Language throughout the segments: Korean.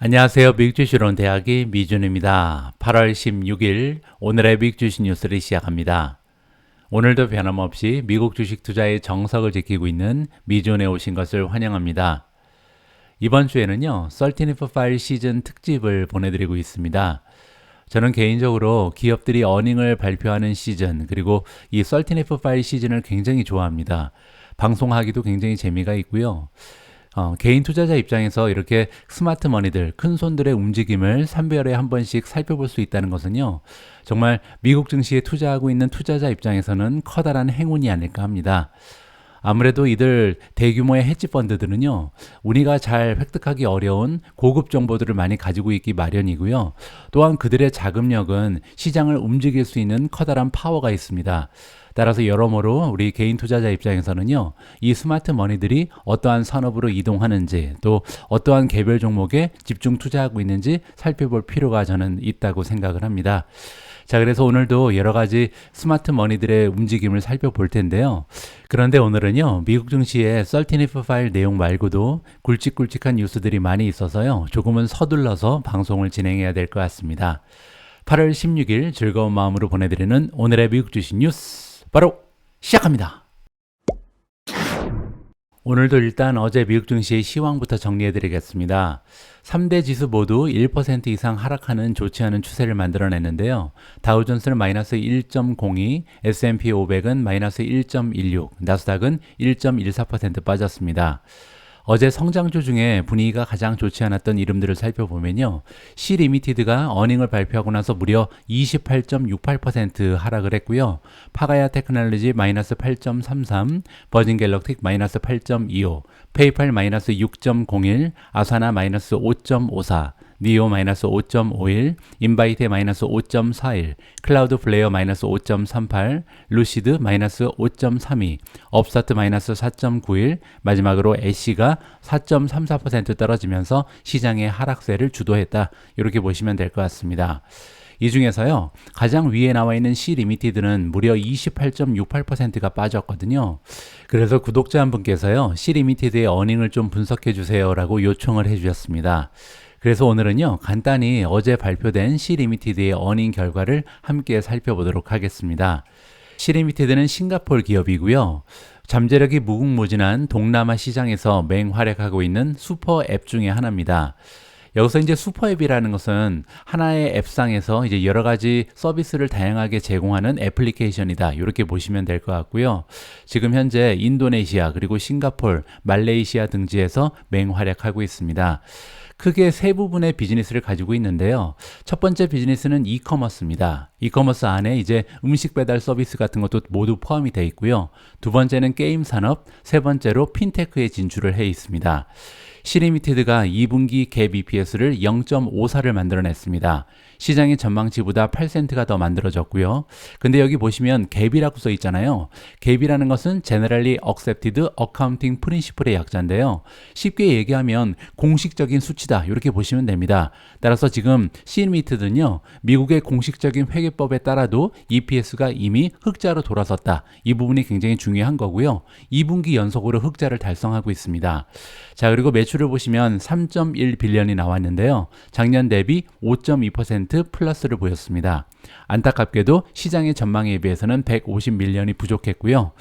안녕하세요. 미국 주식론 대학의 미준입니다. 8월 16일 오늘의 미국 주식 뉴스를 시작합니다. 오늘도 변함없이 미국 주식 투자의 정석을 지키고 있는 미준에 오신 것을 환영합니다. 이번 주에는요, 13F 파일 시즌 특집을 보내드리고 있습니다. 저는 개인적으로 기업들이 어닝을 발표하는 시즌, 그리고 이 13F 파일 시즌을 굉장히 좋아합니다. 방송하기도 굉장히 재미가 있고요. 개인 투자자 입장에서 이렇게 스마트 머니들, 큰 손들의 움직임을 3개월에 한 번씩 살펴볼 수 있다는 것은요, 정말 미국 증시에 투자하고 있는 투자자 입장에서는 커다란 행운이 아닐까 합니다. 아무래도 이들 대규모의 헤지 펀드들은요, 우리가 잘 획득하기 어려운 고급 정보들을 많이 가지고 있기 마련이고요. 또한 그들의 자금력은 시장을 움직일 수 있는 커다란 파워가 있습니다. 따라서 여러모로 우리 개인 투자자 입장에서는요, 이 스마트 머니들이 어떠한 산업으로 이동하는지, 또 어떠한 개별 종목에 집중 투자하고 있는지 살펴볼 필요가 저는 있다고 생각을 합니다. 자, 그래서 오늘도 여러 가지 스마트 머니들의 움직임을 살펴볼 텐데요. 그런데 오늘은요, 미국 증시의 13F 파일 내용 말고도 굵직굵직한 뉴스들이 많이 있어서요, 조금은 서둘러서 방송을 진행해야 될 것 같습니다. 8월 16일 즐거운 마음으로 보내드리는 오늘의 미국 주식 뉴스 바로 시작합니다. 오늘도 일단 어제 미국 증시의 시황부터 정리해드리겠습니다. 3대 지수 모두 1% 이상 하락하는 좋지 않은 추세를 만들어냈는데요. 다우존스는 마이너스 1.02, S&P 500은 마이너스 1.16, 나스닥은 1.14% 빠졌습니다. 어제 성장주 중에 분위기가 가장 좋지 않았던 이름들을 살펴보면요. C 리미티드가 어닝을 발표하고 나서 무려 28.68% 하락을 했고요. 파가야 테크놀로지 마이너스 8.33, 버진 갤럭틱 마이너스 8.25, 페이팔 마이너스 6.01, 아사나 마이너스 5.54, 니오 마이너스 5.51, 인바이트 마이너스 5.41, 클라우드 플레이어 마이너스 5.38, 루시드 마이너스 5.32, 업스타트 마이너스 4.91, 마지막으로 애쉬가 4.34% 떨어지면서 시장의 하락세를 주도했다. 이렇게 보시면 될 것 같습니다. 이 중에서요, 가장 위에 나와 있는 C 리미티드는 무려 28.68%가 빠졌거든요. 그래서 구독자 한 분께서요, C 리미티드의 어닝을 좀 분석해 주세요라고 요청을 해 주셨습니다. 그래서 오늘은요, 간단히 어제 발표된 C 리미티드의 어닝 결과를 함께 살펴보도록 하겠습니다. C 리미티드는 싱가포르 기업이고요. 잠재력이 무궁무진한 동남아 시장에서 맹활약하고 있는 슈퍼 앱 중에 하나입니다. 여기서 이제 슈퍼앱이라는 것은 하나의 앱상에서 이제 여러 가지 서비스를 다양하게 제공하는 애플리케이션이다. 이렇게 보시면 될 것 같고요. 지금 현재 인도네시아 그리고 싱가포르, 말레이시아 등지에서 맹활약하고 있습니다. 크게 세 부분의 비즈니스를 가지고 있는데요. 첫 번째 비즈니스는 이커머스입니다. 이커머스 안에 이제 음식 배달 서비스 같은 것도 모두 포함이 되어 있고요. 두 번째는 게임 산업, 세 번째로 핀테크에 진출을 해 있습니다. C 리미티드가 2분기 갭 EPS를 0.54를 만들어냈습니다. 시장의 전망치보다 8센트가 더 만들어졌고요. 근데 여기 보시면 갭이라고 써 있잖아요. 갭이라는 것은 Generally Accepted Accounting Principle의 약자인데요. 쉽게 얘기하면 공식적인 수치다. 이렇게 보시면 됩니다. 따라서 지금 C 리미티드는요, 미국의 공식적인 회계법에 따라도 EPS가 이미 흑자로 돌아섰다. 이 부분이 굉장히 중요한 거고요. 2분기 연속으로 흑자를 달성하고 있습니다. 자, 그리고 매출을 보시면 3.1 빌리언이 나왔는데요. 작년 대비 5.2% 플러스를 보였습니다. 안타깝게도 시장의 전망에 비해서는 150 밀리언이 부족했고요.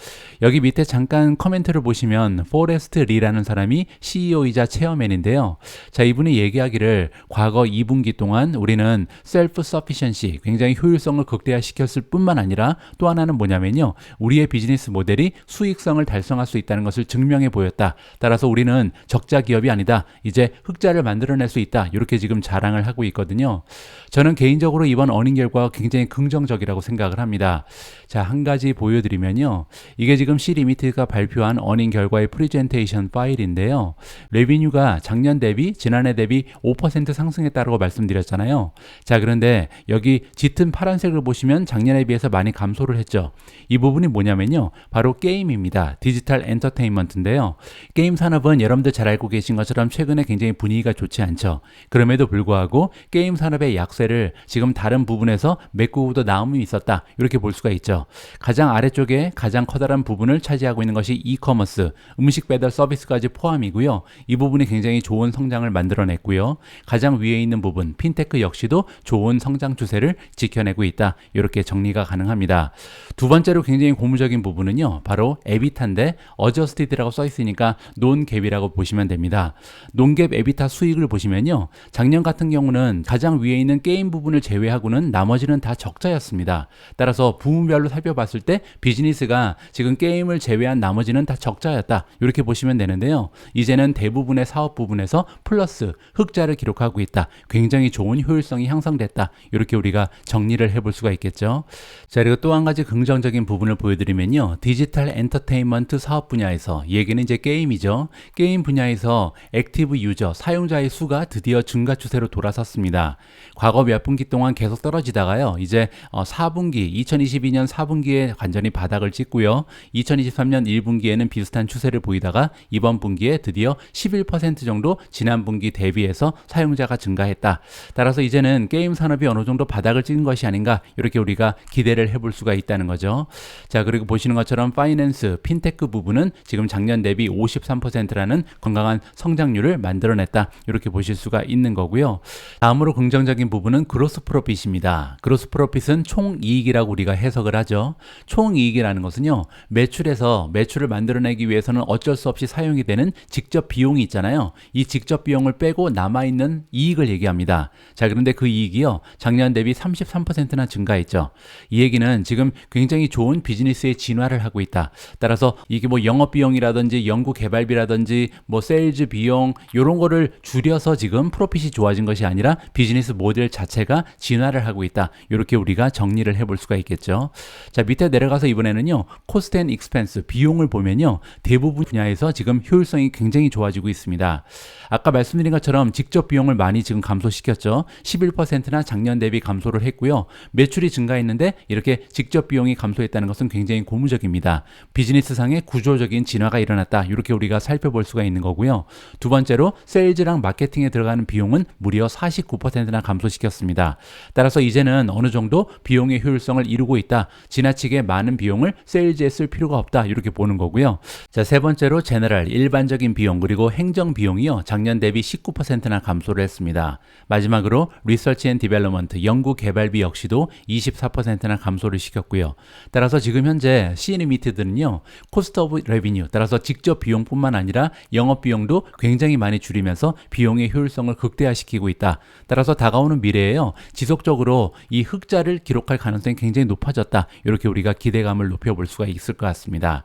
여기 밑에 잠깐 코멘트를 보시면 포레스트 리라는 사람이 CEO이자 체어맨인데요. 자, 이분이 얘기하기를 과거 2분기 동안 우리는 셀프 서피션시, 굉장히 효율성을 극대화시켰을 뿐만 아니라 또 하나는 뭐냐면요, 우리의 비즈니스 모델이 수익성을 달성할 수 있다는 것을 증명해 보였다. 따라서 우리는 적자 기업이 아니다. 이제 흑자를 만들어낼 수 있다. 이렇게 지금 자랑을 하고 있거든요. 저는 개인적으로 이번 어닝 결과가 굉장히 긍정적이라고 생각을 합니다. 자, 한 가지 보여드리면요. 이게 지금 C 리미티드가 발표한 어닝 결과의 프레젠테이션 파일인데요. 레비뉴가 작년 대비, 지난해 대비 5% 상승했다고 말씀드렸잖아요. 자, 그런데 여기 짙은 파란색을 보시면 작년에 비해서 많이 감소를 했죠. 이 부분이 뭐냐면요. 바로 게임입니다. 디지털 엔터테인먼트인데요. 게임 산업은 여러분들 잘 알고 계신 것처럼 최근에 굉장히 분위기가 좋지 않죠. 그럼에도 불구하고 게임 산업의 약세를 지금 다른 부분에서 메꾸고도 나옴이 있었다. 이렇게 볼 수가 있죠. 가장 아래쪽에 가장 커다란 부분을 차지하고 있는 것이 이커머스, 음식 배달 서비스까지 포함이고요. 이 부분이 굉장히 좋은 성장을 만들어냈고요. 가장 위에 있는 부분, 핀테크 역시도 좋은 성장 추세를 지켜내고 있다. 이렇게 정리가 가능합니다. 두 번째로 굉장히 고무적인 부분은요, 바로 에비타인데 어저스티드라고 써 있으니까 논갭이라고 보시면 됩니다. 논갭 에비타 수익을 보시면요, 작년 같은 경우는 가장 위에 있는 게임 부분을 제외하고는 나머지는 다 적자였습니다. 따라서 부문별로 살펴봤을 때 비즈니스가 지금 게임을 제외한 나머지는 다 적자였다. 이렇게 보시면 되는데요. 이제는 대부분의 사업 부분에서 플러스 흑자를 기록하고 있다. 굉장히 좋은 효율성이 향상됐다. 이렇게 우리가 정리를 해볼 수가 있겠죠. 자, 그리고 또 한 가지 긍정적인 부분을 보여드리면요, 디지털 엔터테인먼트 사업 분야에서, 얘기는 이제 게임이죠. 게임 분야에서 액티브 유저, 사용자의 수가 드디어 증가 추세로 돌아섰습니다. 과거 몇 분기 동안 계속 떨어지다가요, 이제 4분기, 2022년 4분기에 완전히 바닥을 찍고요, 2023년 1분기에는 비슷한 추세를 보이다가 이번 분기에 드디어 11% 정도 지난 분기 대비해서 사용자가 증가했다. 따라서 이제는 게임 산업이 어느 정도 바닥을 찍은 것이 아닌가, 이렇게 우리가 기대를 해볼 수가 있다는 거죠. 자, 그리고 보시는 것처럼 파이낸스, 핀테크 부분은 지금 작년 대비 53%라는 건강한 성장률을 만들어냈다. 이렇게 보실 수가 있는 거고요. 다음으로 긍정적인 부분은 그로스 프로핏입니다. 그로스 프로핏은 총이익이라고 우리가 해석을 하죠. 총이익이라는 것은요, 매출에서 매출을 만들어내기 위해서는 어쩔 수 없이 사용이 되는 직접 비용이 있잖아요. 이 직접 비용을 빼고 남아있는 이익을 얘기합니다. 자, 그런데 그 이익이요, 작년 대비 33%나 증가했죠. 이 얘기는 지금 굉장히 좋은 비즈니스의 진화를 하고 있다. 따라서 이게 뭐 영업 비용이라든지 연구 개발비라든지 뭐 세일즈 비용 이런 거를 줄여서 지금 프로핏이 좋아진 것이 아니라 비즈니스 모델 자체가 진화를 하고 있다. 이렇게 우리가 정리를 해볼 수가 있겠죠. 자, 밑에 내려가서 이번에는요, 코스트 앤 익스펜스, 비용을 보면요, 대부분 분야에서 지금 효율성이 굉장히 좋아지고 있습니다. 아까 말씀드린 것처럼 직접 비용을 많이 지금 감소시켰죠. 11%나 작년 대비 감소를 했고요. 매출이 증가했는데 이렇게 직접 비용이 감소했다는 것은 굉장히 고무적입니다. 비즈니스상의 구조적인 진화가 일어났다. 이렇게 우리가 살펴볼 수가 있는 거고요. 두 번째로 세일즈랑 마케팅에 들어가는 비용은 무려 49%나 감소시켰습니다. 따라서 이제는 어느 정도 비용의 효율성을 이루고 있다. 지나치게 많은 비용을 세일즈에 쓸 필요가 없다. 이렇게 보는 거고요. 자, 세 번째로 제너럴, 일반적인 비용, 그리고 행정 비용이요, 작년 대비 19%나 감소를 했습니다. 마지막으로 리서치 앤 디벨로먼트, 연구 개발비 역시도 24%나 감소를 시켰고요. 따라서 지금 현재 C&M들은요, 코스트 오브 레비뉴, 따라서 직접 비용뿐만 아니라 영업 비용도 굉장히 많이 줄이면서 비용의 효율성을 극대화시키고 있다. 따라서 다가오는 미래에요, 지속적으로 이 흑자를 기록할 가능성이 굉장히 높아졌다. 이렇게 우리가 기대감을 높여볼 수가 있을 것 같습니다.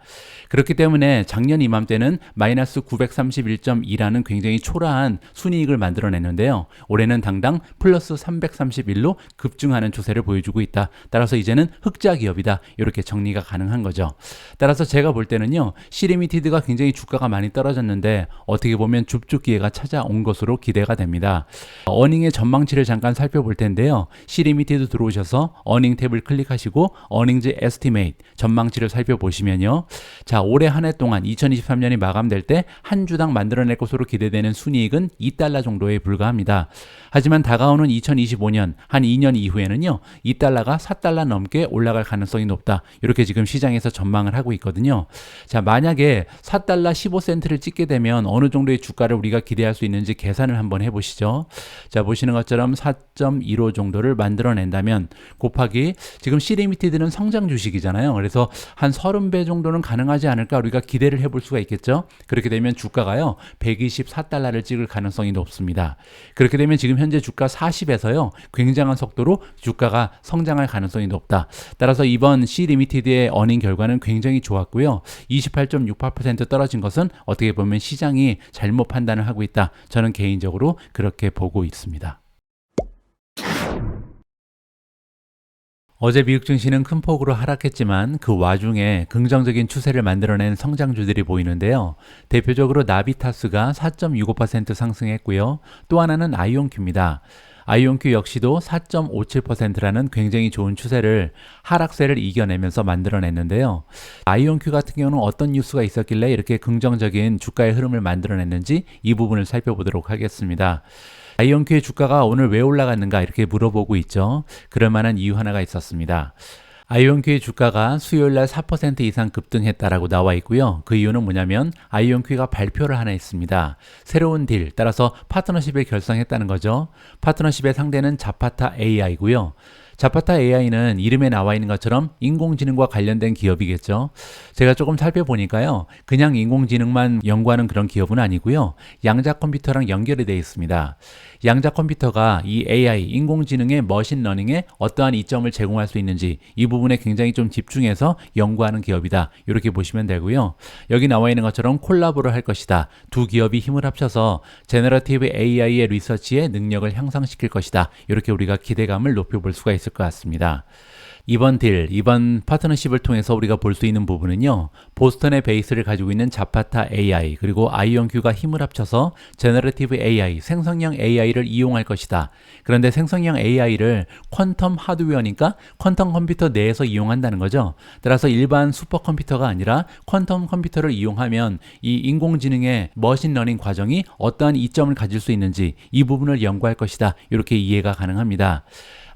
그렇기 때문에 작년 이맘때는 마이너스 931.2라는 굉장히 초라한 순이익을 만들어냈는데요. 올해는 당당 플러스 331로 급증하는 추세를 보여주고 있다. 따라서 이제는 흑자 기업이다. 이렇게 정리가 가능한 거죠. 따라서 제가 볼 때는요, 시리미티드가 굉장히 주가가 많이 떨어졌는데 어떻게 보면 줍줍 기회가 찾아온 것으로 기대가 됩니다. 어닝의 전망치를 잠깐 살펴볼 텐데요. 시리미티드 들어오셔서 어닝 탭을 클릭하시고 어닝즈 에스티메이트 전망치를 살펴보시면요. 자, 올해 한 해 동안 2023년이 마감될 때 한 주당 만들어낼 것으로 기대되는 순이익은 $2 정도에 불과합니다. 하지만 다가오는 2025년 한 2년 이후에는요, $2가 $4 넘게 올라갈 가능성이 높다. 이렇게 지금 시장에서 전망을 하고 있거든요. 자, 만약에 $4 15센트를 찍게 되면 어느 정도의 주가를 우리가 기대할 수 있는지 계산을 한번 해보시죠. 자, 보시는 것처럼 4.15 정도를 만들어낸다면 곱하기 지금 시리미티드는 성장 주식이잖아요. 그래서 한 30배 정도는 가능하지 않을까 우리가 기대를 해볼 수가 있겠죠. 그렇게 되면 주가가요, $124를 찍을 가능성이 높습니다. 그렇게 되면 지금 현재 주가 40에서요, 굉장한 속도로 주가가 성장할 가능성이 높다. 따라서 이번 C리미티드의 어닝 결과는 굉장히 좋았고요. 28.68% 떨어진 것은 어떻게 보면 시장이 잘못 판단을 하고 있다. 저는 개인적으로 그렇게 보고 있습니다. 어제 미국 증시는 큰 폭으로 하락했지만 그 와중에 긍정적인 추세를 만들어낸 성장주들이 보이는데요. 대표적으로 나비타스가 4.65% 상승했고요. 또 하나는 아이온큐입니다. 아이온큐 역시도 4.57%라는 굉장히 좋은 추세를, 하락세를 이겨내면서 만들어냈는데요. 아이온큐 같은 경우는 어떤 뉴스가 있었길래 이렇게 긍정적인 주가의 흐름을 만들어냈는지 이 부분을 살펴보도록 하겠습니다. 아이온큐의 주가가 오늘 왜 올라갔는가 이렇게 물어보고 있죠. 그럴 만한 이유 하나가 있었습니다. 아이온큐의 주가가 수요일날 4% 이상 급등했다라고 나와 있고요. 그 이유는 뭐냐면 아이온큐가 발표를 하나 했습니다. 새로운 딜, 따라서 파트너십을 결성했다는 거죠. 파트너십의 상대는 자파타 AI고요. 자파타 AI는 이름에 나와 있는 것처럼 인공지능과 관련된 기업이겠죠. 제가 조금 살펴보니까요. 그냥 인공지능만 연구하는 그런 기업은 아니고요. 양자 컴퓨터랑 연결이 되어 있습니다. 양자 컴퓨터가 이 AI, 인공지능의 머신러닝에 어떠한 이점을 제공할 수 있는지 이 부분에 굉장히 좀 집중해서 연구하는 기업이다. 이렇게 보시면 되고요. 여기 나와 있는 것처럼 콜라보를 할 것이다. 두 기업이 힘을 합쳐서 제너러티브 AI의 리서치의 능력을 향상시킬 것이다. 이렇게 우리가 기대감을 높여볼 수가 있을 것 같습니다. 이번 파트너십을 통해서 우리가 볼 수 있는 부분은요. 보스턴의 베이스를 가지고 있는 자파타 AI 그리고 아이온큐가 힘을 합쳐서 제너러티브 AI, 생성형 AI를 이용할 것이다. 그런데 생성형 AI를 퀀텀 하드웨어니까 퀀텀 컴퓨터 내에서 이용한다는 거죠. 따라서 일반 슈퍼컴퓨터가 아니라 퀀텀 컴퓨터를 이용하면 이 인공지능의 머신러닝 과정이 어떠한 이점을 가질 수 있는지 이 부분을 연구할 것이다. 이렇게 이해가 가능합니다.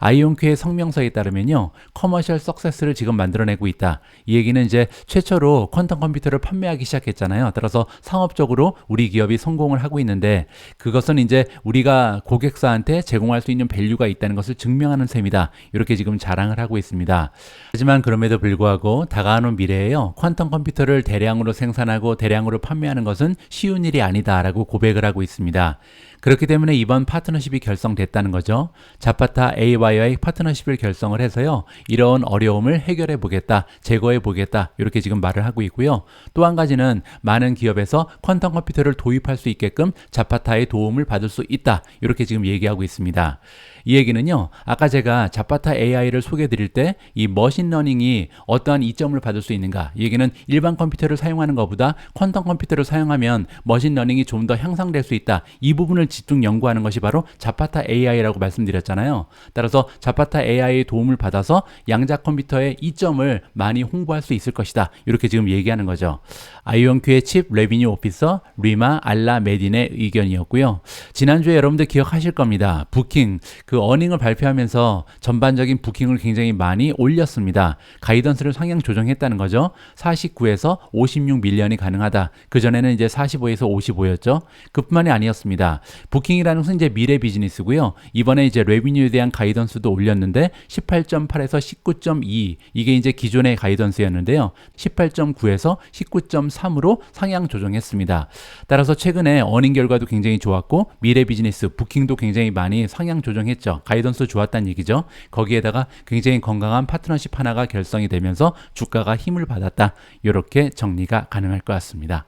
아이온큐의 성명서에 따르면요. 커머셜 석세스를 지금 만들어내고 있다. 이 얘기는 이제 최초로 퀀텀 컴퓨터를 판매하기 시작했잖아요. 따라서 상업적으로 우리 기업이 성공을 하고 있는데 그것은 이제 우리가 고객사한테 제공할 수 있는 밸류가 있다는 것을 증명하는 셈이다. 이렇게 지금 자랑을 하고 있습니다. 하지만 그럼에도 불구하고 다가오는 미래에요. 퀀텀 컴퓨터를 대량으로 생산하고 대량으로 판매하는 것은 쉬운 일이 아니다라고 고백을 하고 있습니다. 그렇기 때문에 이번 파트너십이 결성됐다는 거죠. 자파타 AI와의 파트너십을 결성을 해서요. 이런 어려움을 해결해 보겠다, 제거해 보겠다 이렇게 지금 말을 하고 있고요. 또 한 가지는 많은 기업에서 퀀텀 컴퓨터를 도입할 수 있게끔 자파타의 도움을 받을 수 있다 이렇게 지금 얘기하고 있습니다. 이 얘기는요. 아까 제가 자파타 AI를 소개해 드릴 때 이 머신러닝이 어떠한 이점을 받을 수 있는가 이 얘기는 일반 컴퓨터를 사용하는 것보다 퀀텀 컴퓨터를 사용하면 머신러닝이 좀 더 향상될 수 있다. 이 부분을 집중 연구하는 것이 바로 자파타 AI라고 말씀드렸잖아요. 따라서 자파타 AI의 도움을 받아서 양자 컴퓨터의 이점을 많이 홍보할 수 있을 것이다. 이렇게 지금 얘기하는 거죠. 아이온큐의 칩 레비뉴 오피서 리마 알라 메딘의 의견이었고요. 지난주에 여러분들 기억하실 겁니다. 부킹 그 어닝을 발표하면서 전반적인 부킹을 굉장히 많이 올렸습니다. 가이던스를 상향 조정했다는 거죠. 49에서 56 밀리언이 가능하다. 그전에는 이제 45에서 55였죠. 그뿐만이 아니었습니다. 부킹이라는 것은 이제 미래 비즈니스고요. 이번에 이제 레비뉴에 대한 가이던스도 올렸는데 18.8에서 19.2 이게 이제 기존의 가이던스였는데요. 18.9에서 19.3으로 상향 조정했습니다. 따라서 최근에 어닝 결과도 굉장히 좋았고 미래 비즈니스 부킹도 굉장히 많이 상향 조정했죠. 가이던스 좋았다는 얘기죠. 거기에다가 굉장히 건강한 파트너십 하나가 결성이 되면서 주가가 힘을 받았다. 이렇게 정리가 가능할 것 같습니다.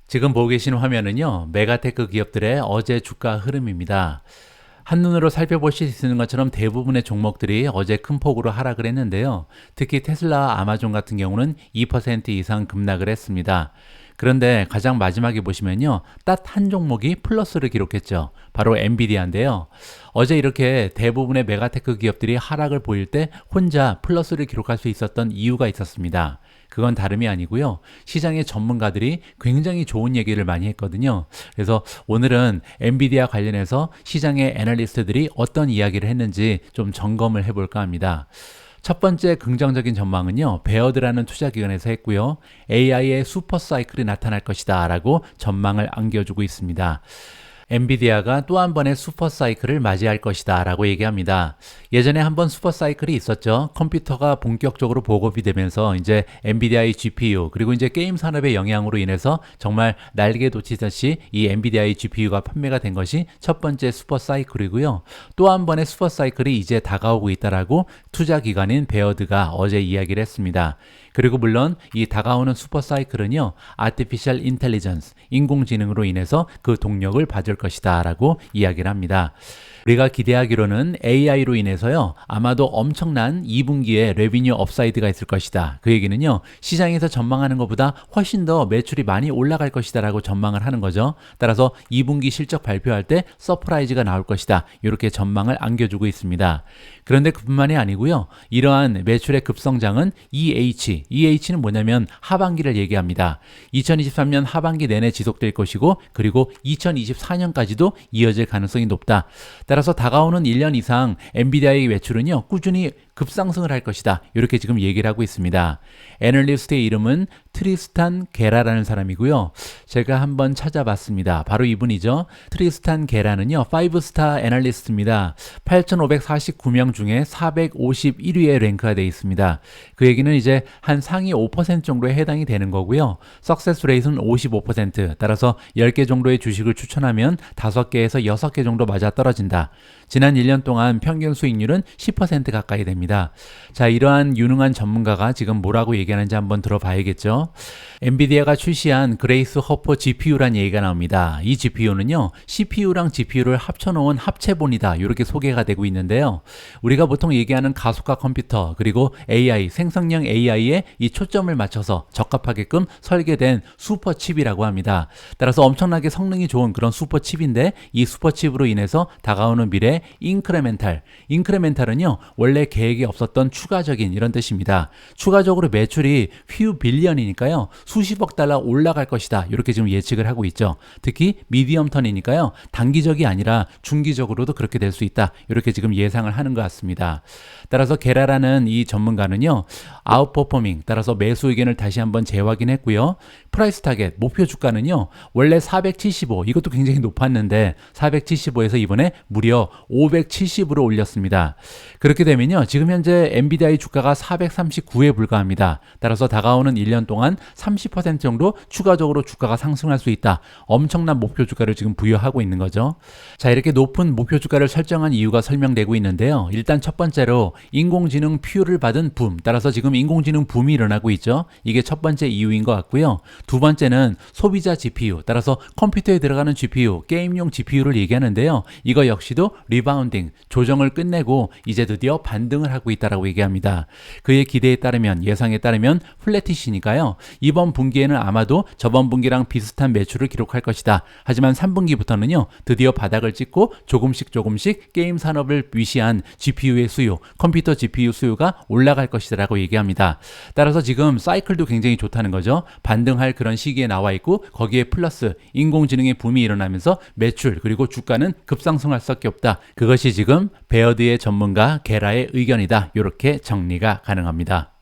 지금 보고 계신 화면은요. 메가테크 기업들의 어제 주가 흐름입니다. 한눈으로 살펴보실 수 있는 것처럼 대부분의 종목들이 어제 큰 폭으로 하락을 했는데요. 특히 테슬라와 아마존 같은 경우는 2% 이상 급락을 했습니다. 그런데 가장 마지막에 보시면요. 딱 한 종목이 플러스를 기록했죠. 바로 엔비디아인데요. 어제 이렇게 대부분의 메가테크 기업들이 하락을 보일 때 혼자 플러스를 기록할 수 있었던 이유가 있었습니다. 그건 다름이 아니고요. 시장의 전문가들이 굉장히 좋은 얘기를 많이 했거든요. 그래서 오늘은 엔비디아 관련해서 시장의 애널리스트들이 어떤 이야기를 했는지 좀 점검을 해볼까 합니다. 첫 번째 긍정적인 전망은요. 베어드라는 투자기관에서 했고요. AI의 슈퍼사이클이 나타날 것이다 라고 전망을 안겨주고 있습니다. 엔비디아가 또 한 번의 슈퍼사이클을 맞이할 것이다 라고 얘기합니다. 예전에 한번 슈퍼사이클이 있었죠. 컴퓨터가 본격적으로 보급이 되면서 이제 엔비디아의 GPU 그리고 이제 게임 산업의 영향으로 인해서 정말 날개 돋치듯이 이 엔비디아의 GPU가 판매가 된 것이 첫 번째 슈퍼사이클이고요. 또 한 번의 슈퍼사이클이 이제 다가오고 있다라고 투자기관인 베어드가 어제 이야기를 했습니다. 그리고 물론 이 다가오는 슈퍼사이클은요. 아티피셜 인텔리전스, 인공지능으로 인해서 그 동력을 받을 것이다 라고 이야기를 합니다. 우리가 기대하기로는 AI로 인해서요, 아마도 엄청난 2분기에 레비뉴 업사이드가 있을 것이다. 그 얘기는요, 시장에서 전망하는 것보다 훨씬 더 매출이 많이 올라갈 것이다 라고 전망을 하는 거죠. 따라서 2분기 실적 발표할 때 서프라이즈가 나올 것이다, 이렇게 전망을 안겨주고 있습니다. 그런데 그뿐만이 아니고요, 이러한 매출의 급성장은 EH는 뭐냐면 하반기를 얘기합니다. 2023년 하반기 내내 지속될 것이고, 그리고 2024년까지도 이어질 가능성이 높다. 따라서 다가오는 1년 이상 엔비디아의 매출은요, 꾸준히 급상승을 할 것이다, 이렇게 지금 얘기를 하고 있습니다. 애널리스트의 이름은 트리스탄 게라라는 사람이고요. 제가 한번 찾아봤습니다. 바로 이분이죠. 트리스탄 게라는요, 5스타 애널리스트입니다. 8,549명 중에 451위에 랭크가 되어 있습니다. 그 얘기는 이제 한 상위 5% 정도에 해당이 되는 거고요. 석세스 레이트는 55%, 따라서 10개 정도의 주식을 추천하면 5개에서 6개 정도 맞아 떨어진다. 지난 1년 동안 평균 수익률은 10% 가까이 됩니다. 자, 이러한 유능한 전문가가 지금 뭐라고 얘기하는지 한번 들어봐야겠죠. 엔비디아가 출시한 그레이스 허퍼 GPU란 얘기가 나옵니다. 이 GPU는요, CPU랑 GPU를 합쳐놓은 합체본이다, 이렇게 소개가 되고 있는데요. 우리가 보통 얘기하는 가속화 컴퓨터, 그리고 AI, 생성형 AI에 이 초점을 맞춰서 적합하게끔 설계된 슈퍼칩이라고 합니다. 따라서 엄청나게 성능이 좋은 그런 슈퍼칩인데, 이 슈퍼칩으로 인해서 다가오는 미래 인크레멘탈은요, 원래 계획에 없었던 추가적인 이런 뜻입니다. 추가적으로 매출이 few 빌리언이니까요, 수십억 달러 올라갈 것이다, 이렇게 지금 예측을 하고 있죠. 특히 미디엄 턴이니까요, 단기적이 아니라 중기적으로도 그렇게 될 수 있다, 이렇게 지금 예상을 하는 것 같습니다. 따라서 게라라는 이 전문가는요, 아웃퍼포밍, 따라서 매수 의견을 다시 한번 재확인했고요. 프라이스 타겟, 목표 주가는요, 원래 475, 이것도 굉장히 높았는데 475에서 이번에 무려 570으로 올렸습니다. 그렇게 되면요, 지금 현재 엔비디아의 주가가 439에 불과합니다. 따라서 다가오는 1년 동안 30% 정도 추가적으로 주가가 상승할 수 있다. 엄청난 목표 주가를 지금 부여하고 있는 거죠. 자, 이렇게 높은 목표 주가를 설정한 이유가 설명되고 있는데요. 일단 첫 번째로 인공지능 퓨를 받은 붐, 따라서 지금 인공지능 붐이 일어나고 있죠. 이게 첫 번째 이유인 것 같고요. 두 번째는 소비자 GPU, 따라서 컴퓨터에 들어가는 GPU, 게임용 GPU를 얘기하는데요. 이거 역시도 리바운딩, 조정을 끝내고 이제 드디어 반등을 하고 있다라고 얘기합니다. 그의 기대에 따르면, 예상에 따르면 플래티시니까요, 이번 분기에는 아마도 저번 분기랑 비슷한 매출을 기록할 것이다. 하지만 3분기부터는요, 드디어 바닥을 찍고 조금씩 게임 산업을 위시한 GPU의 수요, 컴퓨터 GPU 수요가 올라갈 것이라고 얘기합니다. 따라서 지금 사이클도 굉장히 좋다는 거죠. 반등할 그런 시기에 나와 있고, 거기에 플러스 인공지능의 붐이 일어나면서 매출 그리고 주가는 급상승할 수밖에 없다. 그것이 지금 베어드의 전문가 게라의 의견이다, 이렇게 정리가 가능합니다.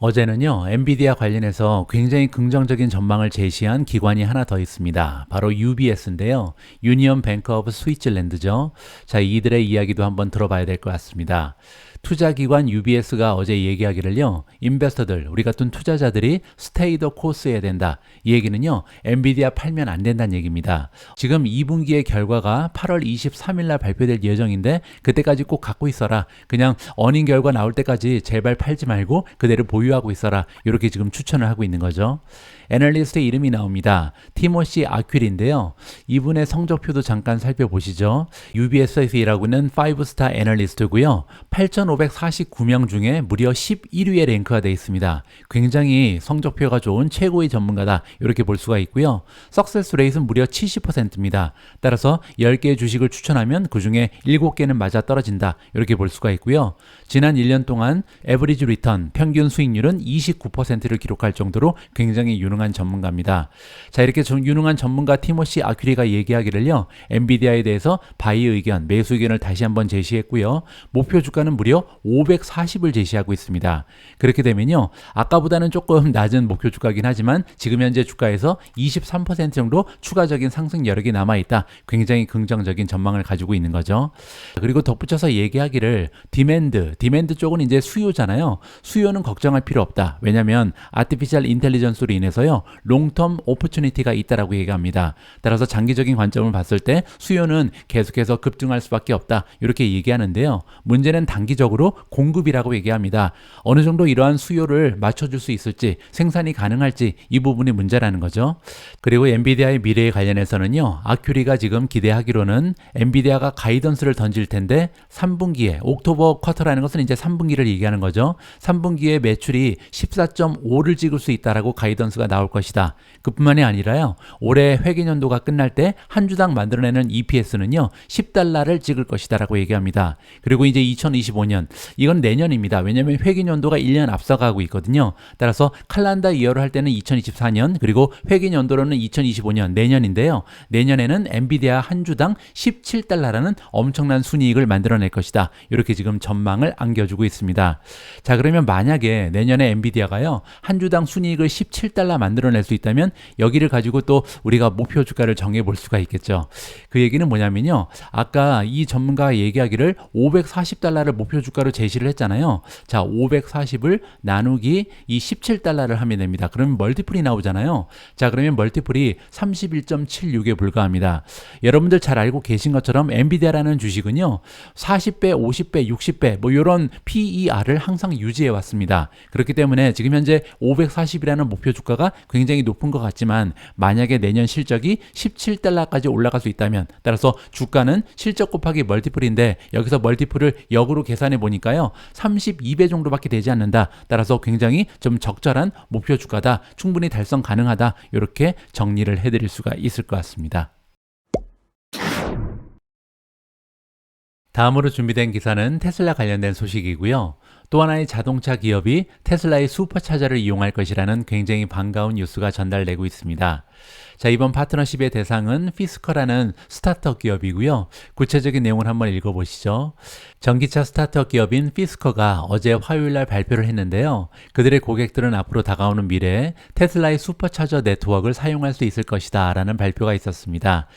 어제는요, 엔비디아 관련해서 굉장히 긍정적인 전망을 제시한 기관이 하나 더 있습니다. 바로 UBS인데요. 유니언 뱅크 오브 스위tzerland죠. 자, 이들의 이야기도 한번 들어봐야 될 것 같습니다. 투자기관 UBS가 어제 얘기하기를요, 인베스터들, 우리 같은 투자자들이 스테이 더 코스해야 된다. 이 얘기는요, 엔비디아 팔면 안 된다는 얘기입니다. 지금 2분기의 결과가 8월 23일 날 발표될 예정인데 그때까지 꼭 갖고 있어라. 그냥 어닝 결과 나올 때까지 제발 팔지 말고 그대로 보유하고 있어라. 이렇게 지금 추천을 하고 있는 거죠. 애널리스트의 이름이 나옵니다. 티모시 아퀼인데요. 이분의 성적표도 잠깐 살펴보시죠. UBS에서 일하고 있는 5스타 애널리스트고요. 8,549명 중에 무려 11위에 랭크가 되어 있습니다. 굉장히 성적표가 좋은 최고의 전문가다, 이렇게 볼 수가 있고요. 석세스 레이트는 무려 70%입니다. 따라서 10개의 주식을 추천하면 그 중에 7개는 맞아 떨어진다, 이렇게 볼 수가 있고요. 지난 1년 동안 에버리지 리턴, 평균 수익률은 29%를 기록할 정도로 굉장히 유능한 전문가입니다. 자, 이렇게 유능한 전문가 티모시 아퀼리가 얘기하기를요, 엔비디아에 대해서 바이 의견, 매수 의견을 다시 한번 제시했고요. 목표 주가는 무려 540을 제시하고 있습니다. 그렇게 되면요, 아까보다는 조금 낮은 목표 주가긴 하지만 지금 현재 주가에서 23% 정도 추가적인 상승 여력이 남아있다. 굉장히 긍정적인 전망을 가지고 있는 거죠. 그리고 덧붙여서 얘기하기를 디맨드 쪽은 이제 수요잖아요. 수요는 걱정할 필요 없다. 왜냐하면 아티피셜 인텔리전스로 인해서요, 롱텀 오퍼튜니티가 있다라고 얘기합니다. 따라서 장기적인 관점을 봤을 때 수요는 계속해서 급증할 수밖에 없다, 이렇게 얘기하는데요. 문제는 단기적으로 기본적으로 공급이라고 얘기합니다. 어느 정도 이러한 수요를 맞춰줄 수 있을지, 생산이 가능할지 이 부분이 문제라는 거죠. 그리고 엔비디아의 미래에 관련해서는요, 아큐리가 지금 기대하기로는 엔비디아가 가이던스를 던질 텐데 3분기에 옥토버 쿼터라는 것은 이제 3분기를 얘기하는 거죠. 3분기에 매출이 14.5를 찍을 수 있다라고 가이던스가 나올 것이다. 그뿐만이 아니라요, 올해 회계연도가 끝날 때 한 주당 만들어내는 EPS는요 10달러를 찍을 것이다라고 얘기합니다. 그리고 이제 2025년, 이건 내년입니다. 왜냐하면 회계연도가 1년 앞서가고 있거든요. 따라서 칼란다 이어로 할 때는 2024년, 그리고 회계연도로는 2025년, 내년인데요. 내년에는 엔비디아 한 주당 17달러라는 엄청난 순이익을 만들어낼 것이다. 이렇게 지금 전망을 안겨주고 있습니다. 자, 그러면 만약에 내년에 엔비디아가요 한 주당 순이익을 17달러 만들어낼 수 있다면 여기를 가지고 또 우리가 목표 주가를 정해볼 수가 있겠죠. 그 얘기는 뭐냐면요, 아까 이 전문가가 얘기하기를 540달러를 목표 주가로 제시를 했잖아요. 자, 540을 나누기 이 17달러를 하면 됩니다. 그러면 멀티플이 나오잖아요. 자, 그러면 멀티플이 31.76에 불과합니다. 여러분들 잘 알고 계신 것처럼 엔비디아라는 주식은요 40배, 50배, 60배 뭐 이런 PER을 항상 유지해 왔습니다. 그렇기 때문에 지금 현재 540이라는 목표 주가가 굉장히 높은 것 같지만, 만약에 내년 실적이 17달러까지 올라갈 수 있다면, 따라서 주가는 실적 곱하기 멀티플인데 여기서 멀티플을 역으로 계산해 보니까요 32배 정도밖에 되지 않는다. 따라서 굉장히 좀 적절한 목표 주가다, 충분히 달성 가능하다, 이렇게 정리를 해드릴 수가 있을 것 같습니다. 다음으로 준비된 기사는 테슬라 관련된 소식이고요. 또 하나의 자동차 기업이 테슬라의 슈퍼차저를 이용할 것이라는 굉장히 반가운 뉴스가 전달되고 있습니다. 자, 이번 파트너십의 대상은 피스커라는 스타트업 기업이고요. 구체적인 내용을 한번 읽어보시죠. 전기차 스타트업 기업인 피스커가 어제 화요일날 발표를 했는데요. 그들의 고객들은 앞으로 다가오는 미래에 테슬라의 슈퍼차저 네트워크를 사용할 수 있을 것이다 라는 발표가 있었습니다.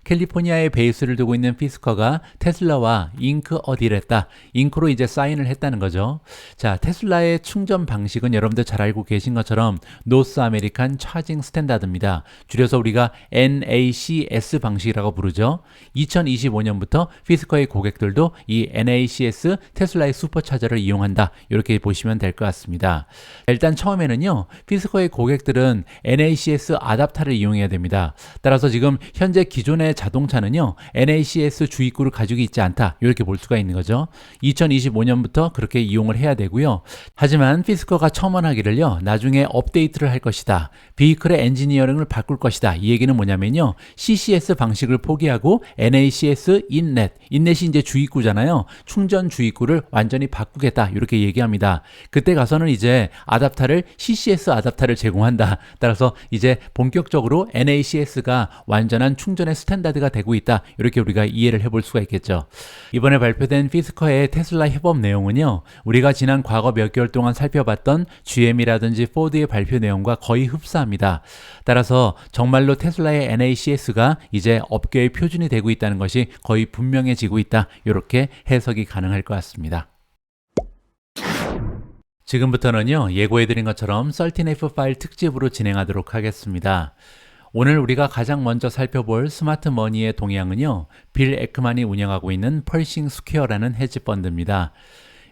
캘리포니아에 베이스를 두고 있는 피스커가 테슬라와 잉크 어딜 했다. 잉크로 이제 사인을 했다는 거죠. 자, 테슬라의 충전 방식은 여러분들 잘 알고 계신 것처럼 노스 아메리칸 차징 스탠다드입니다. 줄여서 우리가 NACS 방식이라고 부르죠. 2025년부터 피스커의 고객들도 이 NACS 테슬라의 슈퍼차저를 이용한다. 이렇게 보시면 될 것 같습니다. 일단 처음에는요, 피스커의 고객들은 NACS 아답터를 이용해야 됩니다. 따라서 지금 현재 기존의 자동차는요 NACS 주입구를 가지고 있지 않다, 이렇게 볼 수가 있는 거죠. 2025년부터 그렇게 이용을 해야 되고요. 하지만 피스커가 첨언하기를요, 나중에 업데이트를 할 것이다, 비이클의 엔지니어링을 바꿀 것이다. 이 얘기는 뭐냐면요, CCS 방식을 포기하고 NACS 인넷이 이제 주입구잖아요. 충전 주입구를 완전히 바꾸겠다, 이렇게 얘기합니다. 그때 가서는 이제 아답터를 CCS 아답터를 제공한다. 따라서 이제 본격적으로 NACS가 완전한 충전의 스탠다드가 되고 있다, 이렇게 우리가 이해를 해볼 수가 있겠죠. 이번에 발표된 피스커의 테슬라 협업 내용은요, 우리가 지난 과거 몇 개월 동안 살펴봤던 GM이라든지 포드의 발표 내용과 거의 흡사합니다. 따라서 정말로 테슬라의 NACS가 이제 업계의 표준이 되고 있다는 것이 거의 분명해지고 있다, 이렇게 해석이 가능할 것 같습니다. 지금부터는요, 예고해드린 것처럼 13F 파일 특집으로 진행하도록 하겠습니다. 오늘 우리가 가장 먼저 살펴볼 스마트 머니의 동향은요, 빌 에크만이 운영하고 있는 펄싱 스퀘어라는 헤지펀드입니다.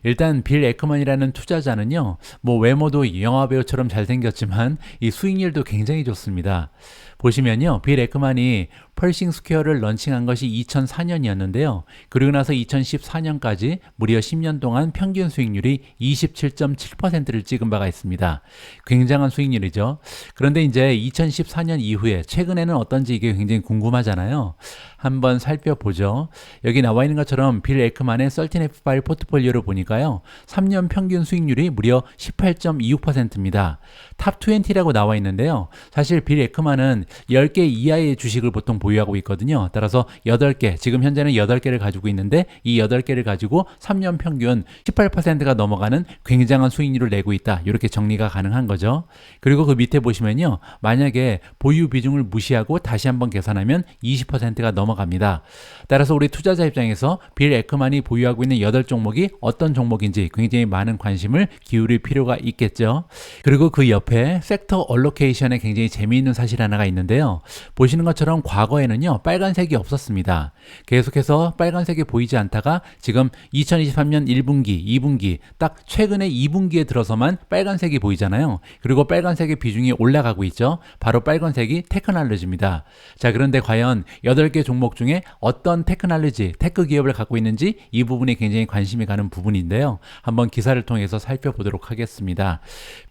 일단 빌 에크만이라는 투자자는요, 뭐 외모도 영화배우처럼 잘생겼지만 이 수익률도 굉장히 좋습니다. 보시면요, 빌 에크만이 펄싱 스퀘어를 런칭한 것이 2004년이었는데요. 그리고 나서 2014년까지 무려 10년 동안 평균 수익률이 27.7%를 찍은 바가 있습니다. 굉장한 수익률이죠. 그런데 이제 2014년 이후에 최근에는 어떤지 이게 굉장히 궁금하잖아요. 한번 살펴보죠. 여기 나와 있는 것처럼 빌 에크만의 13F 파일 포트폴리오를 보니까요, 3년 평균 수익률이 무려 18.26%입니다. 탑 20라고 나와 있는데요. 사실 빌 에크만은 10개 이하의 주식을 보통 보유하고 있거든요. 따라서 8개, 지금 현재는 8개를 가지고 있는데 이 8개를 가지고 3년 평균 18%가 넘어가는 굉장한 수익률을 내고 있다, 이렇게 정리가 가능한 거죠. 그리고 그 밑에 보시면요, 만약에 보유 비중을 무시하고 다시 한번 계산하면 20%가 넘어갑니다. 따라서 우리 투자자 입장에서 빌 에크만이 보유하고 있는 8종목이 어떤 종목인지 굉장히 많은 관심을 기울일 필요가 있겠죠. 그리고 그 옆에 섹터 얼로케이션에 굉장히 재미있는 사실 하나가 있는데, 있는데요. 보시는 것처럼 과거에는요, 빨간색이 없었습니다. 계속해서 빨간색이 보이지 않다가 지금 2023년 1분기, 2분기, 딱 최근에 2분기에 들어서만 빨간색이 보이잖아요. 그리고 빨간색의 비중이 올라가고 있죠. 바로 빨간색이 테크놀로지입니다. 자, 그런데 과연 8개 종목 중에 어떤 테크놀로지, 테크 기업을 갖고 있는지 이 부분이 굉장히 관심이 가는 부분인데요. 한번 기사를 통해서 살펴보도록 하겠습니다.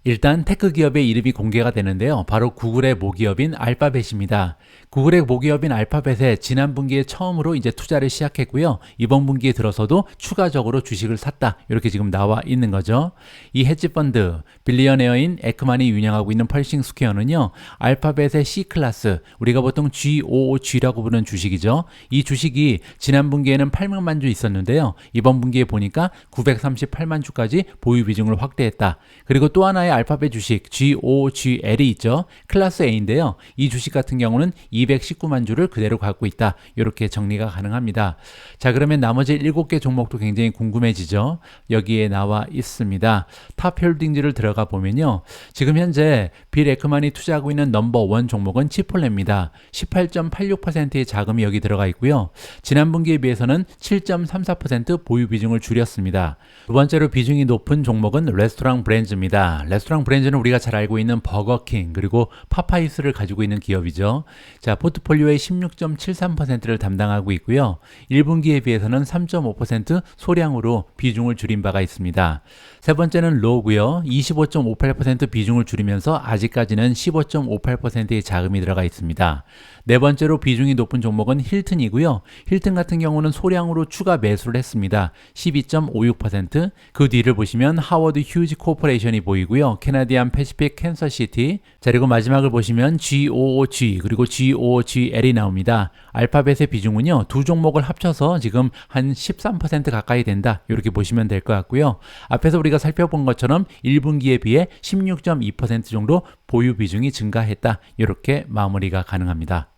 일단 테크 기업의 이름이 공개가 되는데요. 바로 구글의 모기업인 알파벳입니다. 구글의 모기업인 알파벳에 지난 분기에 처음으로 이제 투자를 시작했고요. 이번 분기에 들어서도 추가적으로 주식을 샀다. 이렇게 지금 나와 있는 거죠. 이 헤지펀드 빌리어네어인 에크만이 운영하고 있는 펄싱 스퀘어는요. 알파벳의 C클래스, 우리가 보통 GOOG라고 부르는 주식이죠. 이 주식이 지난 분기에는 800만 주 있었는데요. 이번 분기에 보니까 938만 주까지 보유 비중을 확대했다. 그리고 또 하나의 알파벳 주식 GOGL이 있죠. 클래스 A인데요. 이 주식 같은 경우는 219만 주를 그대로 갖고 있다. 이렇게 정리가 가능합니다. 자, 그러면 나머지 7개 종목도 굉장히 궁금해지죠. 여기에 나와 있습니다. 탑홀딩즈를 들어가 보면요. 지금 현재 빌 에크만이 투자하고 있는 넘버1 종목은 치폴레입니다. 18.86%의 자금이 여기 들어가 있고요. 지난 분기에 비해서는 7.34% 보유 비중을 줄였습니다. 두 번째로 비중이 높은 종목은 레스토랑 브랜즈입니다. 레스토랑 브랜즈는 우리가 잘 알고 있는 버거킹 그리고 파파이스를 가지고 있는 기업이죠. 자, 포트폴리오의 16.73%를 담당하고 있고요. 1분기에 비해서는 3.5% 소량으로 비중을 줄인 바가 있습니다. 세 번째는 로고요. 25.58% 비중을 줄이면서 아직까지는 15.58%의 자금이 들어가 있습니다. 네 번째로 비중이 높은 종목은 힐튼이고요. 힐튼 같은 경우는 소량으로 추가 매수를 했습니다. 12.56%. 그 뒤를 보시면 하워드 휴지 코퍼레이션이 보이고요. 캐나디안 패시픽 캔서시티. 자, 그리고 마지막을 보시면 GOOG 그리고 GOGL이 나옵니다. 알파벳의 비중은요. 두 종목을 합쳐서 지금 한 13% 가까이 된다. 이렇게 보시면 될 것 같고요. 앞에서 우리가 살펴본 것처럼 1분기에 비해 16.2% 정도 보유 비중이 증가했다. 이렇게 마무리가 가능합니다.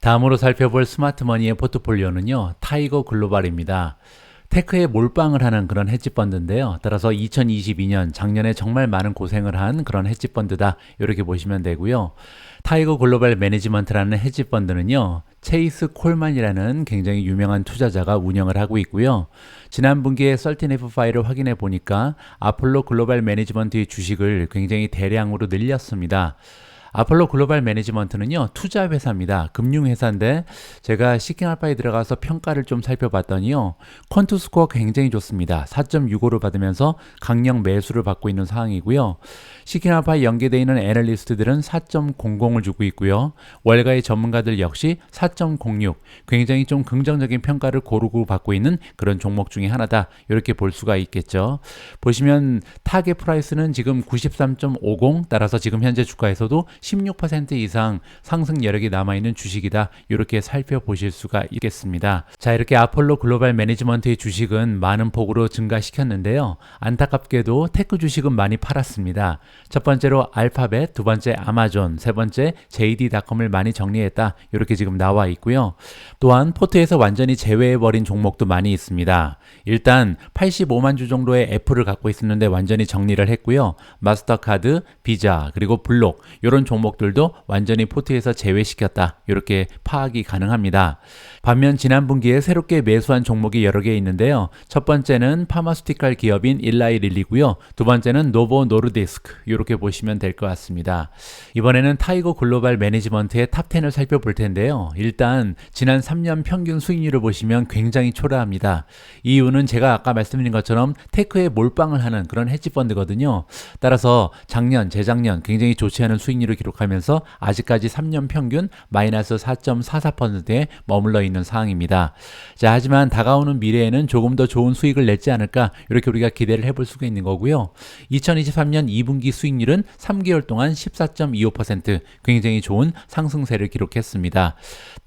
다음으로 살펴볼 스마트머니의 포트폴리오는요. 타이거 글로벌입니다. 테크에 몰빵을 하는 그런 헤지펀드인데요. 따라서 2022년 작년에 정말 많은 고생을 한 그런 헤지펀드다. 이렇게 보시면 되고요. 타이거 글로벌 매니지먼트라는 헤지펀드는요. 체이스 콜만이라는 굉장히 유명한 투자자가 운영을 하고 있고요. 지난 분기에 13F 파일을 확인해 보니까 아폴로 글로벌 매니지먼트의 주식을 굉장히 대량으로 늘렸습니다. 아폴로 글로벌 매니지먼트는요, 투자 회사입니다. 금융 회사인데 제가 시킹알파에 들어가서 평가를 좀 살펴봤더니요, 퀀트 스코어 굉장히 좋습니다. 4.65를 받으면서 강력 매수를 받고 있는 상황이고요. 시킹알파에 연계되어 있는 애널리스트들은 4.00을 주고 있고요. 월가의 전문가들 역시 4.06, 굉장히 좀 긍정적인 평가를 고루고 받고 있는 그런 종목 중에 하나다. 이렇게 볼 수가 있겠죠. 보시면 타겟 프라이스는 지금 93.50, 따라서 지금 현재 주가에서도 16% 이상 상승 여력이 남아있는 주식이다. 이렇게 살펴보실 수가 있겠습니다. 자, 이렇게 아폴로 글로벌 매니지먼트의 주식은 많은 폭으로 증가시켰는데요. 안타깝게도 테크 주식은 많이 팔았습니다. 첫 번째로 알파벳, 두 번째 아마존, 세 번째 JD.com을 많이 정리했다. 이렇게 지금 나와 있고요. 또한 포트에서 완전히 제외해버린 종목도 많이 있습니다. 일단 85만 주 정도의 애플을 갖고 있었는데 완전히 정리를 했고요. 마스터카드, 비자, 그리고 블록 이런 종목들도 완전히 포트에서 제외시켰다. 이렇게 파악이 가능합니다. 반면 지난 분기에 새롭게 매수한 종목이 여러 개 있는데요. 첫 번째는 파마스티칼 기업인 일라이 릴리고요. 두 번째는 노보 노르디스크 이렇게 보시면 될 것 같습니다. 이번에는 타이거 글로벌 매니지먼트의 탑10을 살펴볼 텐데요. 일단 지난 3년 평균 수익률을 보시면 굉장히 초라합니다. 이유는 제가 아까 말씀드린 것처럼 테크에 몰빵을 하는 그런 헤지펀드거든요. 따라서 작년, 재작년 굉장히 좋지 않은 수익률을 기록하면서 아직까지 3년 평균 마이너스 4.44%에 머물러 있는 상황입니다. 자, 하지만 다가오는 미래에는 조금 더 좋은 수익을 낼지 않을까 이렇게 우리가 기대를 해볼 수가 있는 거고요. 2023년 2분기 수익률은 3개월 동안 14.25% 굉장히 좋은 상승세를 기록했습니다.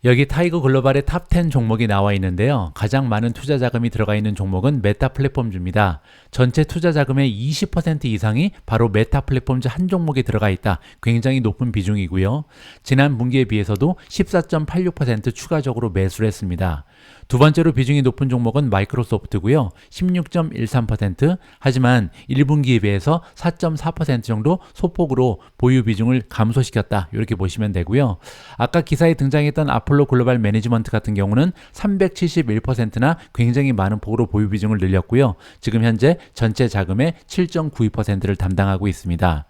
여기 타이거 글로벌의 탑10 종목이 나와 있는데요. 가장 많은 투자 자금이 들어가 있는 종목은 메타 플랫폼주입니다. 전체 투자 자금의 20% 이상이 바로 메타 플랫폼주 한 종목에 들어가 있다. 굉장히 높은 비중이고요. 지난 분기에 비해서도 14.86% 추가적으로 매수를 했습니다. 두 번째로 비중이 높은 종목은 마이크로소프트고요. 16.13%. 하지만 1분기에 비해서 4.4% 정도 소폭으로 보유 비중을 감소시켰다. 이렇게 보시면 되고요. 아까 기사에 등장했던 아폴로 글로벌 매니지먼트 같은 경우는 371%나 굉장히 많은 폭으로 보유 비중을 늘렸고요. 지금 현재 전체 자금의 7.92%를 담당하고 있습니다.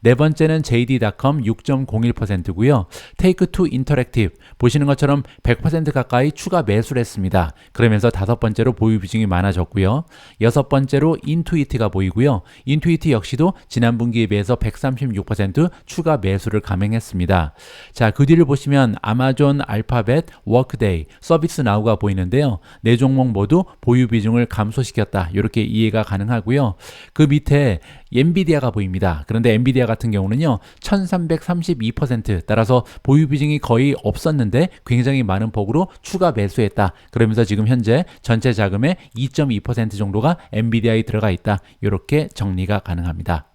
네 번째는 JD.com 6.01%고요. 테이크2 인터랙티브 보시는 것처럼 100% 가까이 추가 매수를 했습니다. 그러면서 다섯 번째로 보유 비중이 많아졌고요. 여섯 번째로 인투이트가 보이고요. 인투이트 역시도 지난 분기에 비해서 136% 추가 매수를 감행했습니다. 자, 그 뒤를 보시면 아마존, 알파벳, 워크데이, 서비스나우가 보이는데요. 네 종목 모두 보유 비중을 감소시켰다. 이렇게 이해가 가능하고요. 그 밑에 엔비디아가 보입니다. 그런데 엔비디아 같은 경우는요 1332% 따라서 보유 비중이 거의 없었는데 굉장히 많은 폭으로 추가 매수했다. 그러면서 지금 현재 전체 자금의 2.2% 정도가 엔비디아에 들어가 있다. 이렇게 정리가 가능합니다.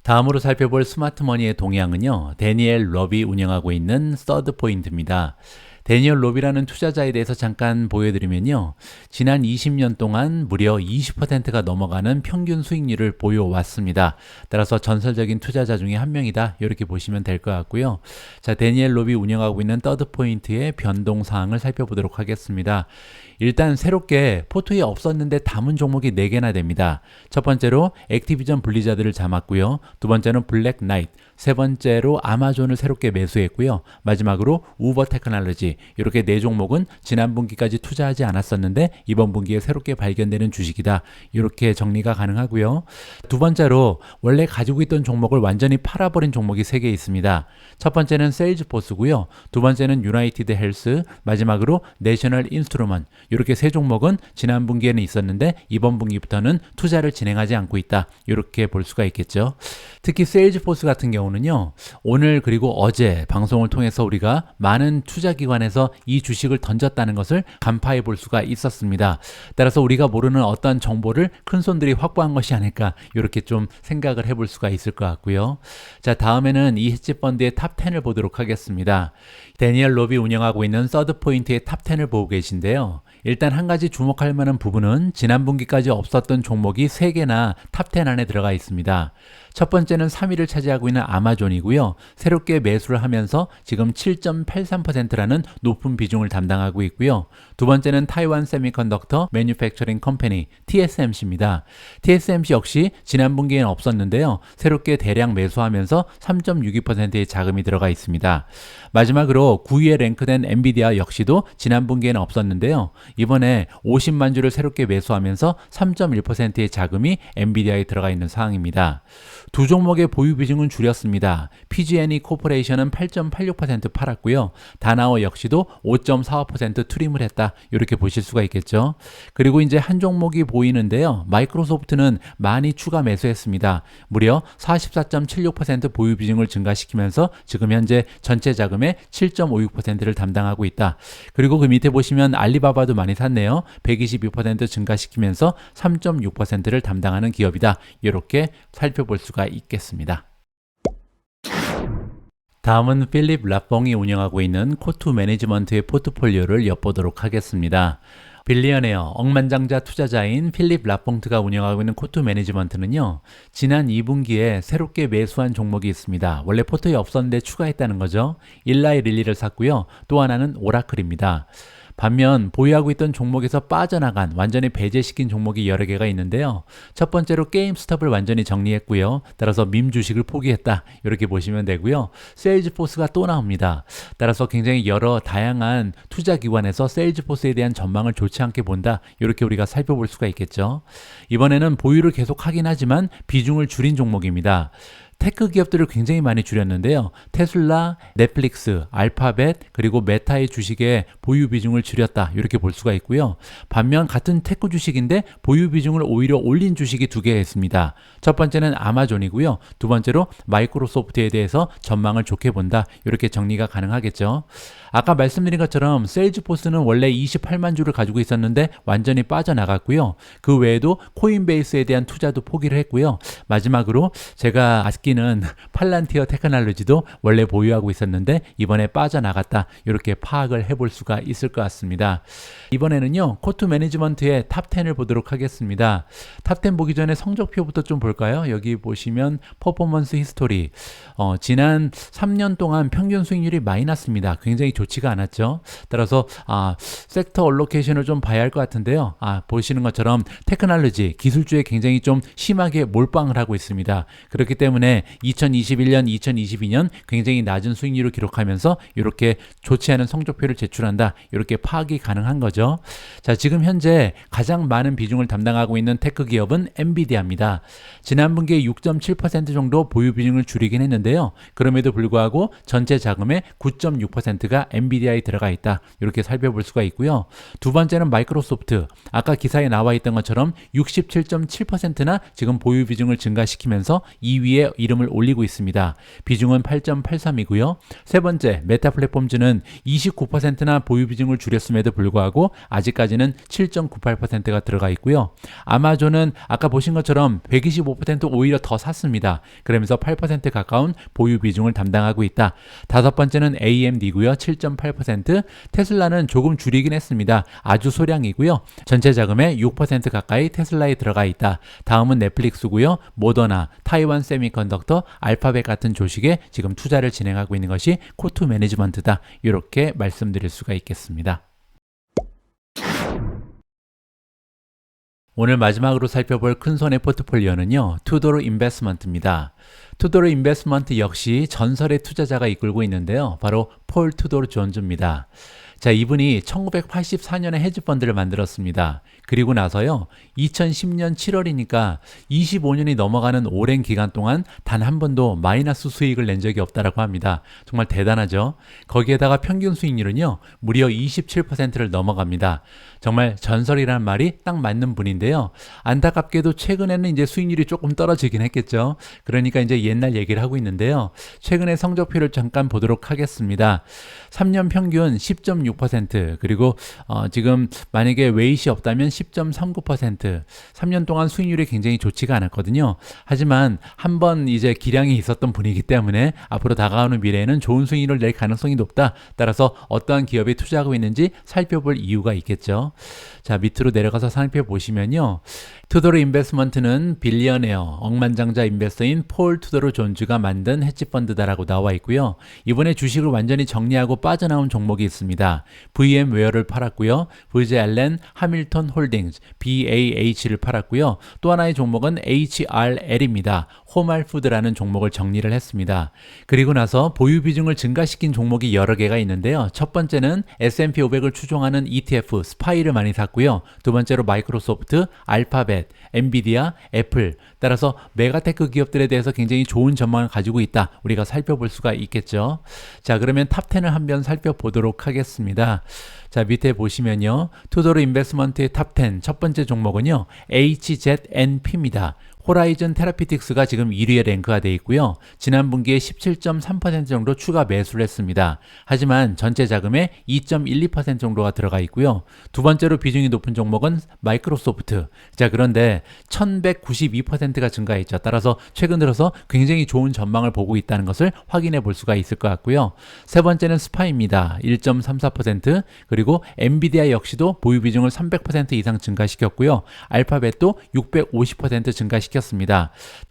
다음으로 살펴볼 스마트머니의 동향은요, 데니엘 럽이 운영하고 있는 서드포인트입니다. 데니얼 롭이라는 투자자에 대해서 잠깐 보여드리면요. 지난 20년 동안 무려 20%가 넘어가는 평균 수익률을 보여왔습니다. 따라서 전설적인 투자자 중에 한 명이다. 이렇게 보시면 될 것 같고요. 자, 데니얼 롭이 운영하고 있는 서드포인트의 변동 사항을 살펴보도록 하겠습니다. 일단 새롭게 포트에 없었는데 담은 종목이 4개나 됩니다. 첫 번째로 액티비전 블리자드를 담았고요. 두 번째는 블랙 나이트, 세 번째로 아마존을 새롭게 매수했고요. 마지막으로 우버 테크놀로지, 이렇게 네 종목은 지난 분기까지 투자하지 않았었는데 이번 분기에 새롭게 발견되는 주식이다. 이렇게 정리가 가능하고요. 두 번째로 원래 가지고 있던 종목을 완전히 팔아버린 종목이 3개 있습니다. 첫 번째는 세일즈포스고요. 두 번째는 유나이티드 헬스, 마지막으로 내셔널 인스트루먼트. 이렇게 세 종목은 지난 분기에는 있었는데 이번 분기부터는 투자를 진행하지 않고 있다. 이렇게 볼 수가 있겠죠. 특히 세일즈포스 같은 경우는요. 오늘 그리고 어제 방송을 통해서 우리가 많은 투자기관에서 이 주식을 던졌다는 것을 간파해 볼 수가 있었습니다. 따라서 우리가 모르는 어떤 정보를 큰손들이 확보한 것이 아닐까 이렇게 좀 생각을 해볼 수가 있을 것 같고요. 자, 다음에는 이 헤지펀드의 탑10을 보도록 하겠습니다. 데니얼 롭이 운영하고 있는 서드포인트의 탑10을 보고 계신데요. 일단 한 가지 주목할 만한 부분은 지난 분기까지 없었던 종목이 3개나 탑10 안에 들어가 있습니다. 첫 번째는 3위를 차지하고 있는 아마존이고요. 새롭게 매수를 하면서 지금 7.83%라는 높은 비중을 담당하고 있고요. 두 번째는 타이완 세미컨덕터 매뉴팩처링 컴퍼니 TSMC입니다. TSMC 역시 지난 분기에는 없었는데요. 새롭게 대량 매수하면서 3.62%의 자금이 들어가 있습니다. 마지막으로 9위에 랭크된 엔비디아 역시도 지난 분기에는 없었는데요. 이번에 50만 주를 새롭게 매수하면서 3.1%의 자금이 엔비디아에 들어가 있는 상황입니다. 두 종목의 보유 비중은 줄였습니다. PG&E 코퍼레이션은 8.86% 팔았고요. 다나오 역시도 5.45% 트림을 했다. 이렇게 보실 수가 있겠죠. 그리고 이제 한 종목이 보이는데요. 마이크로소프트는 많이 추가 매수했습니다. 무려 44.76% 보유 비중을 증가시키면서 지금 현재 전체 자금의 7.56%를 담당하고 있다. 그리고 그 밑에 보시면 알리바바도 많이 샀네요. 122% 증가시키면서 3.6%를 담당하는 기업이다. 이렇게 살펴볼 수가 있겠습니다. 다음은 필립 라뽕이 운영하고 있는 코투 매니지먼트의 포트폴리오를 엿보도록 하겠습니다. 빌리언웨어, 억만장자 투자자인 필립 라퐁트가 운영하고 있는 코투 매니지먼트는요, 지난 2분기에 새롭게 매수한 종목이 있습니다. 원래 포트에 없었는데 추가했다는 거죠. 일라이 릴리를 샀고요. 또 하나는 오라클입니다. 반면 보유하고 있던 종목에서 빠져나간 완전히 배제시킨 종목이 여러 개가 있는데요. 첫 번째로 게임스톱을 완전히 정리했고요. 따라서 밈 주식을 포기했다. 이렇게 보시면 되고요. 세일즈포스가 또 나옵니다. 따라서 굉장히 여러 다양한 투자기관에서 세일즈포스에 대한 전망을 좋지 않게 본다. 이렇게 우리가 살펴볼 수가 있겠죠. 이번에는 보유를 계속 하긴 하지만 비중을 줄인 종목입니다. 테크 기업들을 굉장히 많이 줄였는데요. 테슬라, 넷플릭스, 알파벳, 그리고 메타의 주식의 보유 비중을 줄였다. 이렇게 볼 수가 있고요. 반면 같은 테크 주식인데 보유 비중을 오히려 올린 주식이 2개 있습니다. 첫 번째는 아마존이고요. 두 번째로 마이크로소프트에 대해서 전망을 좋게 본다. 이렇게 정리가 가능하겠죠. 아까 말씀드린 것처럼 세일즈포스는 원래 28만 주를 가지고 있었는데 완전히 빠져나갔고요. 그 외에도 코인베이스에 대한 투자도 포기를 했고요. 마지막으로 제가 아끼는 팔란티어 테크놀로지도 원래 보유하고 있었는데 이번에 빠져나갔다. 이렇게 파악을 해볼 수가 있을 것 같습니다. 이번에는요, 코트 매니지먼트의 탑10을 보도록 하겠습니다. 탑10 보기 전에 성적표부터 좀 볼까요? 여기 보시면 퍼포먼스 히스토리. 지난 3년 동안 평균 수익률이 마이너스입니다. 굉장히 좋지가 않았죠. 따라서 섹터 얼로케이션을 좀 봐야 할 것 같은데요. 보시는 것처럼 테크놀로지, 기술주에 굉장히 좀 심하게 몰빵을 하고 있습니다. 그렇기 때문에 2021년, 2022년 굉장히 낮은 수익률을 기록하면서 이렇게 좋지 않은 성적표를 제출한다. 이렇게 파악이 가능한 거죠. 자, 지금 현재 가장 많은 비중을 담당하고 있는 테크 기업은 엔비디아입니다. 지난 분기에 6.7% 정도 보유 비중을 줄이긴 했는데요. 그럼에도 불구하고 전체 자금의 9.6%가 엔비디아에 들어가 있다. 이렇게 살펴볼 수가 있고요. 두 번째는 마이크로소프트. 아까 기사에 나와 있던 것처럼 67.7%나 지금 보유 비중을 증가시키면서 2위에 이름을 올리고 있습니다. 비중은 8.83이고요. 세 번째, 메타 플랫폼즈는 29%나 보유 비중을 줄였음에도 불구하고 아직까지는 7.98%가 들어가 있고요. 아마존은 아까 보신 것처럼 125% 오히려 더 샀습니다. 그러면서 8% 가까운 보유 비중을 담당하고 있다. 다섯 번째는 AMD고요. 7.8%. 테슬라는 조금 줄이긴 했습니다. 아주 소량이고요. 전체 자금의 6% 가까이 테슬라에 들어가 있다. 다음은 넷플릭스고요. 모더나, 타이완 세미컨덕터, 알파벳 같은 조직에 지금 투자를 진행하고 있는 것이 코트 매니지먼트다. 이렇게 말씀드릴 수가 있겠습니다. 오늘 마지막으로 살펴볼 큰손의 포트폴리오는요, 투도로 인베스트먼트입니다. 투도로 인베스트먼트 역시 전설의 투자자가 이끌고 있는데요. 바로 폴 투도로 존즈입니다. 자, 이분이 1984년에 헤지펀드를 만들었습니다. 그리고 나서요, 2010년 7월이니까 25년이 넘어가는 오랜 기간 동안 단 한 번도 마이너스 수익을 낸 적이 없다라고 합니다. 정말 대단하죠? 거기에다가 평균 수익률은요, 무려 27%를 넘어갑니다. 정말 전설이라는 말이 딱 맞는 분인데요. 안타깝게도 최근에는 이제 수익률이 조금 떨어지긴 했겠죠. 그러니까 이제 옛날 얘기를 하고 있는데요. 최근에 성적표를 잠깐 보도록 하겠습니다. 3년 평균 10.6%, 그리고 지금 만약에 웨이시 없다면 10.39%, 3년 동안 수익률이 굉장히 좋지가 않았거든요. 하지만 한번 이제 기량이 있었던 분이기 때문에 앞으로 다가오는 미래에는 좋은 수익률을 낼 가능성이 높다. 따라서 어떠한 기업에 투자하고 있는지 살펴볼 이유가 있겠죠. 자, 밑으로 내려가서 살펴보시면요. 투도로 인베스트먼트는 빌리어네어, 억만장자 인베스터인 폴 투도로 존즈가 만든 헤지펀드다라고 나와 있고요. 이번에 주식을 완전히 정리하고 빠져나온 종목이 있습니다. VM웨어를 팔았고요. VJ 알렌 하밀턴 홀딩스, BAH를 팔았고요. 또 하나의 종목은 HRL입니다. 호말푸드라는 종목을 정리를 했습니다. 그리고 나서 보유 비중을 증가시킨 종목이 여러 개가 있는데요. 첫 번째는 S&P 500을 추종하는 ETF 스파이를 많이 샀고요. 두 번째로 마이크로소프트, 알파벳, 엔비디아, 애플, 따라서 메가테크 기업들에 대해서 굉장히 좋은 전망을 가지고 있다. 우리가 살펴볼 수가 있겠죠. 자, 그러면 탑10을 한번 살펴보도록 하겠습니다. 자, 밑에 보시면요. 투도로 인베스트먼트의 탑10 첫 번째 종목은요, HZNP입니다. 호라이즌 테라피틱스가 지금 1위에 랭크가 되어 있고요. 지난 분기에 17.3% 정도 추가 매수를 했습니다. 하지만 전체 자금의 2.12% 정도가 들어가 있고요. 두 번째로 비중이 높은 종목은 마이크로소프트. 자, 그런데 1192%가 증가했죠. 따라서 최근 들어서 굉장히 좋은 전망을 보고 있다는 것을 확인해 볼 수가 있을 것 같고요. 세 번째는 스파입니다. 1.34%, 그리고 엔비디아 역시도 보유 비중을 300% 이상 증가시켰고요. 알파벳도 650% 증가시켰습니다.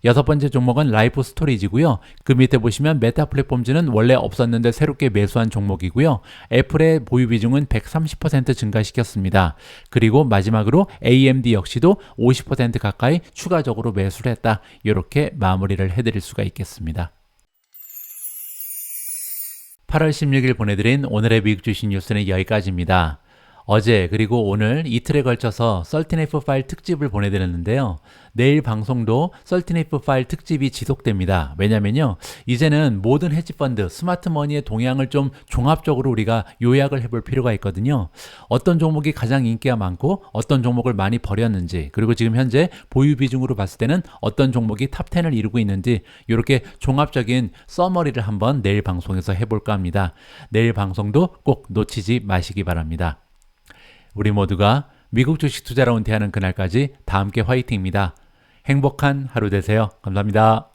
여섯 번째 종목은 라이프 스토리지고요. 그 밑에 보시면 메타 플랫폼즈는 원래 없었는데 새롭게 매수한 종목이고요. 애플의 보유 비중은 130% 증가시켰습니다. 그리고 마지막으로 AMD 역시도 50% 가까이 추가적으로 매수를 했다. 이렇게 마무리를 해드릴 수가 있겠습니다. 8월 16일 보내드린 오늘의 미국 주식 뉴스는 여기까지입니다. 어제 그리고 오늘 이틀에 걸쳐서 13F 파일 특집을 보내드렸는데요. 내일 방송도 13F 파일 특집이 지속됩니다. 왜냐면요, 이제는 모든 헤지펀드, 스마트머니의 동향을 좀 종합적으로 우리가 요약을 해볼 필요가 있거든요. 어떤 종목이 가장 인기가 많고 어떤 종목을 많이 버렸는지, 그리고 지금 현재 보유 비중으로 봤을 때는 어떤 종목이 탑10을 이루고 있는지, 이렇게 종합적인 서머리를 한번 내일 방송에서 해볼까 합니다. 내일 방송도 꼭 놓치지 마시기 바랍니다. 우리 모두가 미국 주식 투자로 은퇴하는 그날까지 다 함께 화이팅입니다. 행복한 하루 되세요. 감사합니다.